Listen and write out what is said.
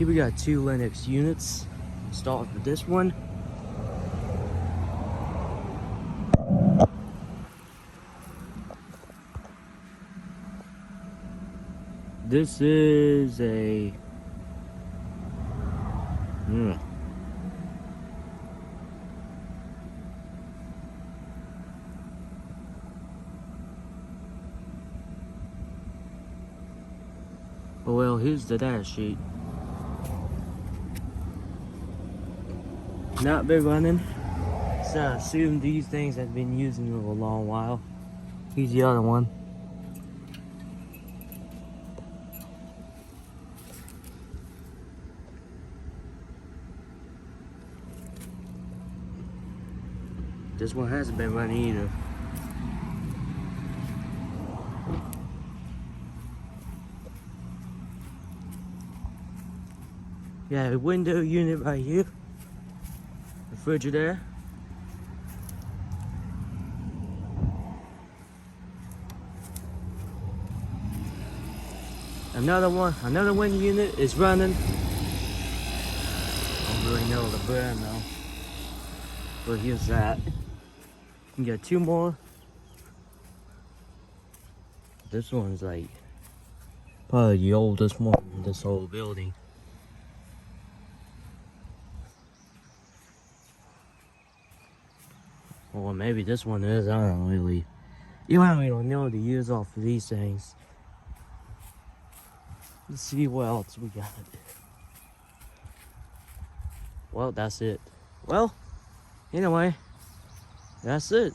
Here we got 2 Lennox units installed for this one. This is a well, here's the dash sheet. Not been running, so I assume these things have been using it for a long while. Here's the other one. This one hasn't been running either. Yeah, a window unit right here. Refrigerator. Another window unit is running. I don't really know the brand though. But here's that. You got 2 more. This one's like probably the oldest one in this whole building. Or maybe this one is, I don't really. You don't really know the years off of these things. Let's see what else we got. Well, that's it. Well, anyway, that's it.